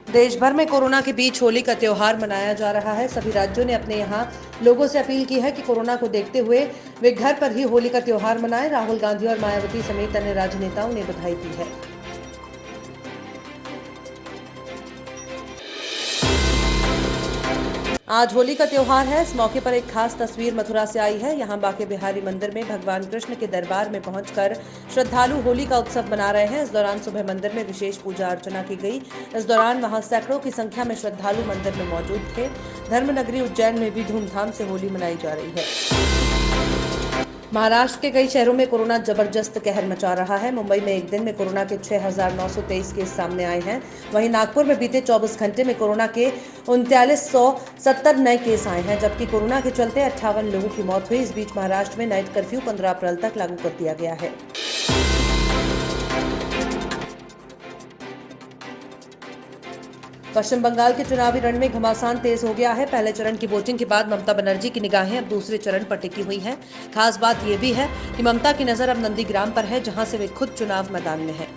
देश भर में कोरोना के बीच होली का त्योहार मनाया जा रहा है। सभी राज्यों ने अपने यहां लोगों से अपील की है कि कोरोना को देखते हुए वे घर पर ही होली का त्योहार मनाएं। राहुल गांधी और मायावती समेत अन्य राजनेताओं ने बधाई दी है। आज होली का त्योहार है। इस मौके पर एक खास तस्वीर मथुरा से आई है। यहाँ बांके बिहारी मंदिर में भगवान कृष्ण के दरबार में पहुंचकर श्रद्धालु होली का उत्सव मना रहे हैं। इस दौरान सुबह मंदिर में विशेष पूजा अर्चना की गई। इस दौरान वहां सैकड़ों की संख्या में श्रद्धालु मंदिर में मौजूद थे। धर्मनगरी उज्जैन में भी धूमधाम से होली मनाई जा रही है। महाराष्ट्र के कई शहरों में कोरोना जबरदस्त कहर मचा रहा है। मुंबई में एक दिन में कोरोना के 6,923 केस सामने आए हैं। वहीं नागपुर में बीते 24 घंटे में कोरोना के 3970 नए केस आए हैं, जबकि कोरोना के चलते 58 लोगों की मौत हुई। इस बीच महाराष्ट्र में नाइट कर्फ्यू 15 अप्रैल तक लागू कर दिया गया है। पश्चिम बंगाल के चुनावी रण में घमासान तेज हो गया है। पहले चरण की वोटिंग के बाद ममता बनर्जी की निगाहें अब दूसरे चरण पर टिकी हुई हैं। खास बात यह भी है कि ममता की नजर अब नंदीग्राम पर है, जहां से वे खुद चुनाव मैदान में हैं।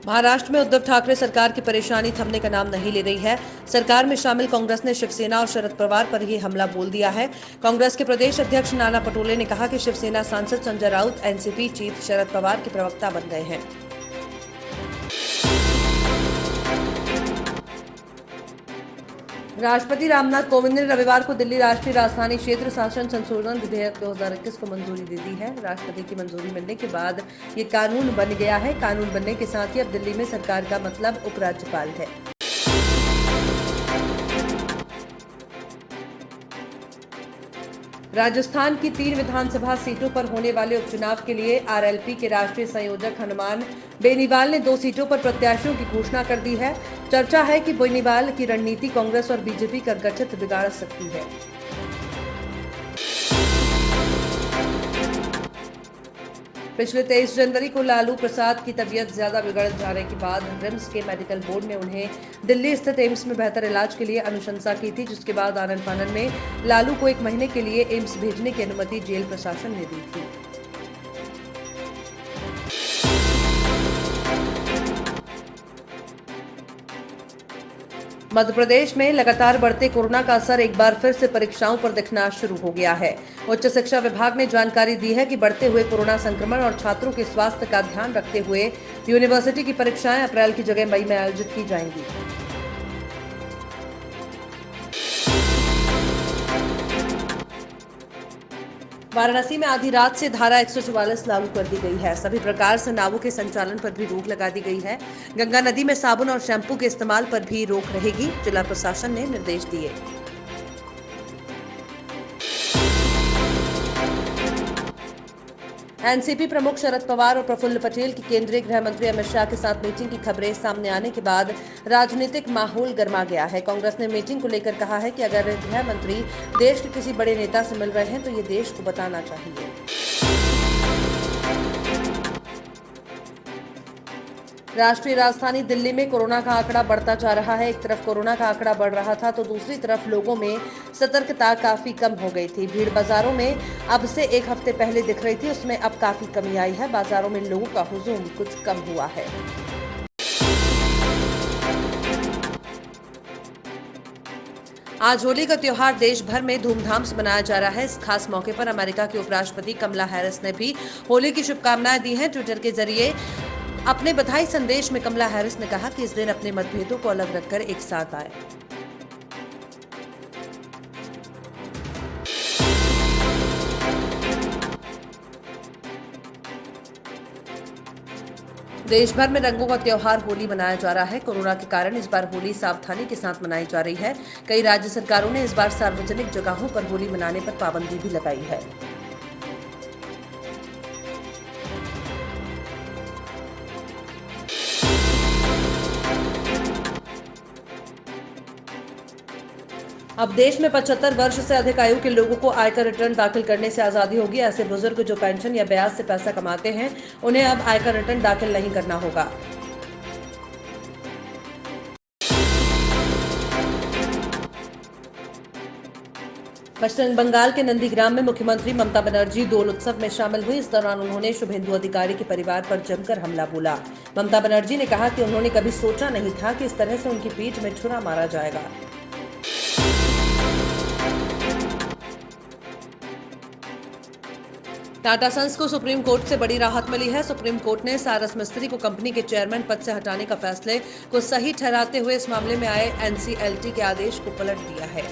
महाराष्ट्र में उद्धव ठाकरे सरकार की परेशानी थमने का नाम नहीं ले रही है। सरकार में शामिल कांग्रेस ने शिवसेना और शरद पवार पर ही हमला बोल दिया है। कांग्रेस के प्रदेश अध्यक्ष नाना पटोले ने कहा कि शिवसेना सांसद संजय राउत एनसीपी चीफ शरद पवार के प्रवक्ता बन गए हैं। राष्ट्रपति रामनाथ कोविंद ने रविवार को दिल्ली राष्ट्रीय राजधानी क्षेत्र शासन संशोधन विधेयक 2021 को मंजूरी दे दी है। राष्ट्रपति की मंजूरी मिलने के बाद ये कानून बन गया है। कानून बनने के साथ ही अब दिल्ली में सरकार का मतलब उपराज्यपाल है। राजस्थान की 3 विधानसभा सीटों पर होने वाले उपचुनाव के लिए आरएलपी के राष्ट्रीय संयोजक हनुमान बेनीवाल ने 2 सीटों पर प्रत्याशियों की घोषणा कर दी है। चर्चा है कि बेनीवाल की रणनीति कांग्रेस और बीजेपी का गठित बिगाड़ सकती है। पिछले 23 जनवरी को लालू प्रसाद की तबीयत ज्यादा बिगड़ जाने के बाद रिम्स के मेडिकल बोर्ड ने उन्हें दिल्ली स्थित एम्स में बेहतर इलाज के लिए अनुशंसा की थी, जिसके बाद आनन फानन में लालू को 1 महीने के लिए एम्स भेजने की अनुमति जेल प्रशासन ने दी थी। मध्य प्रदेश में लगातार बढ़ते कोरोना का असर एक बार फिर से परीक्षाओं पर दिखना शुरू हो गया है। उच्च शिक्षा विभाग ने जानकारी दी है कि बढ़ते हुए कोरोना संक्रमण और छात्रों के स्वास्थ्य का ध्यान रखते हुए यूनिवर्सिटी की परीक्षाएं अप्रैल की जगह मई में आयोजित की जाएंगी। वाराणसी में आधी रात से धारा 144 लागू कर दी गई है। सभी प्रकार से नावों के संचालन पर भी रोक लगा दी गई है। गंगा नदी में साबुन और शैंपू के इस्तेमाल पर भी रोक रहेगी, जिला प्रशासन ने निर्देश दिए। एनसीपी प्रमुख शरद पवार और प्रफुल्ल पटेल की केंद्रीय गृह मंत्री अमित शाह के साथ मीटिंग की खबरें सामने आने के बाद राजनीतिक माहौल गर्मा गया है। कांग्रेस ने मीटिंग को लेकर कहा है कि अगर गृह मंत्री देश के किसी बड़े नेता से मिल रहे हैं तो ये देश को बताना चाहिए। राष्ट्रीय राजधानी दिल्ली में कोरोना का आंकड़ा बढ़ता जा रहा है। एक तरफ कोरोना का आंकड़ा बढ़ रहा था तो दूसरी तरफ लोगों में सतर्कता काफी कम हो गई थी। भीड़ बाजारों में अब से 1 हफ्ते पहले दिख रही थी, उसमें अब काफी कमी आई है। बाजारों में लोगों का हुजूम कुछ कम हुआ है। आज होली का त्योहार देश भर में धूमधाम से मनाया जा रहा है। इस खास मौके पर अमेरिका के उपराष्ट्रपति कमला हैरिस ने भी होली की शुभकामनाएं दी हैं। ट्विटर के जरिए अपने बधाई संदेश में कमला हैरिस ने कहा कि इस दिन अपने मतभेदों को अलग रखकर एक साथ आए। देश भर में रंगों का त्योहार होली मनाया जा रहा है। कोरोना के कारण इस बार होली सावधानी के साथ मनाई जा रही है। कई राज्य सरकारों ने इस बार सार्वजनिक जगहों पर होली मनाने पर पाबंदी भी लगाई है। अब देश में 75 वर्ष से अधिक आयु के लोगों को आयकर रिटर्न दाखिल करने से आजादी होगी। ऐसे बुजुर्ग जो पेंशन या ब्याज से पैसा कमाते हैं, उन्हें अब आयकर रिटर्न दाखिल नहीं करना होगा। पश्चिम बंगाल के नंदीग्राम में मुख्यमंत्री ममता बनर्जी डोल उत्सव में शामिल हुई। इस दौरान उन्होंने शुभेंदु अधिकारी के परिवार पर जमकर हमला बोला। ममता बनर्जी ने कहा कि उन्होंने कभी सोचा नहीं था कि इस तरह से उनकी पीठ में छुरा मारा जाएगा। टाटा सन्स को सुप्रीम कोर्ट से बड़ी राहत मिली है। सुप्रीम कोर्ट ने सारस मिस्त्री को कंपनी के चेयरमैन पद से हटाने का फैसले को सही ठहराते हुए इस मामले में आए एनसीएलटी के आदेश को पलट दिया है।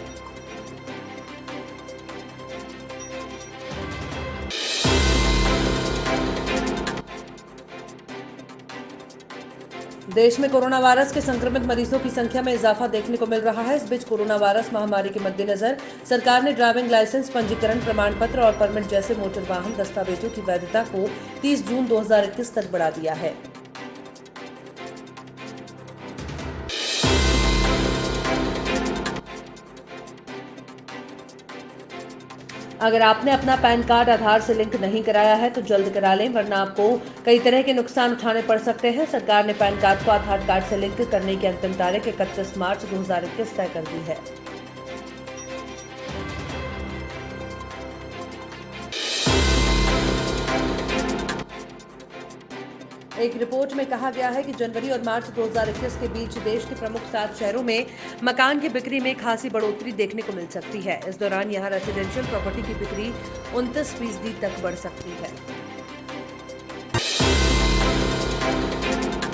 देश में कोरोना वायरस के संक्रमित मरीजों की संख्या में इजाफा देखने को मिल रहा है। इस बीच कोरोना वायरस महामारी के मद्देनजर सरकार ने ड्राइविंग लाइसेंस, पंजीकरण प्रमाण पत्र और परमिट जैसे मोटर वाहन दस्तावेजों की वैधता को 30 जून 2021 तक बढ़ा दिया है। अगर आपने अपना पैन कार्ड आधार से लिंक नहीं कराया है तो जल्द करा लें, वरना आपको कई तरह के नुकसान उठाने पड़ सकते हैं। सरकार ने पैन कार्ड को आधार कार्ड से लिंक करने की अंतिम तारीख 31 मार्च 2021 तय कर दी है। एक रिपोर्ट में कहा गया है कि जनवरी और मार्च 2021 के बीच देश के प्रमुख 7 शहरों में मकान की बिक्री में खासी बढ़ोतरी देखने को मिल सकती है। इस दौरान यहां रेजिडेंशियल प्रॉपर्टी की बिक्री 29% तक बढ़ सकती है।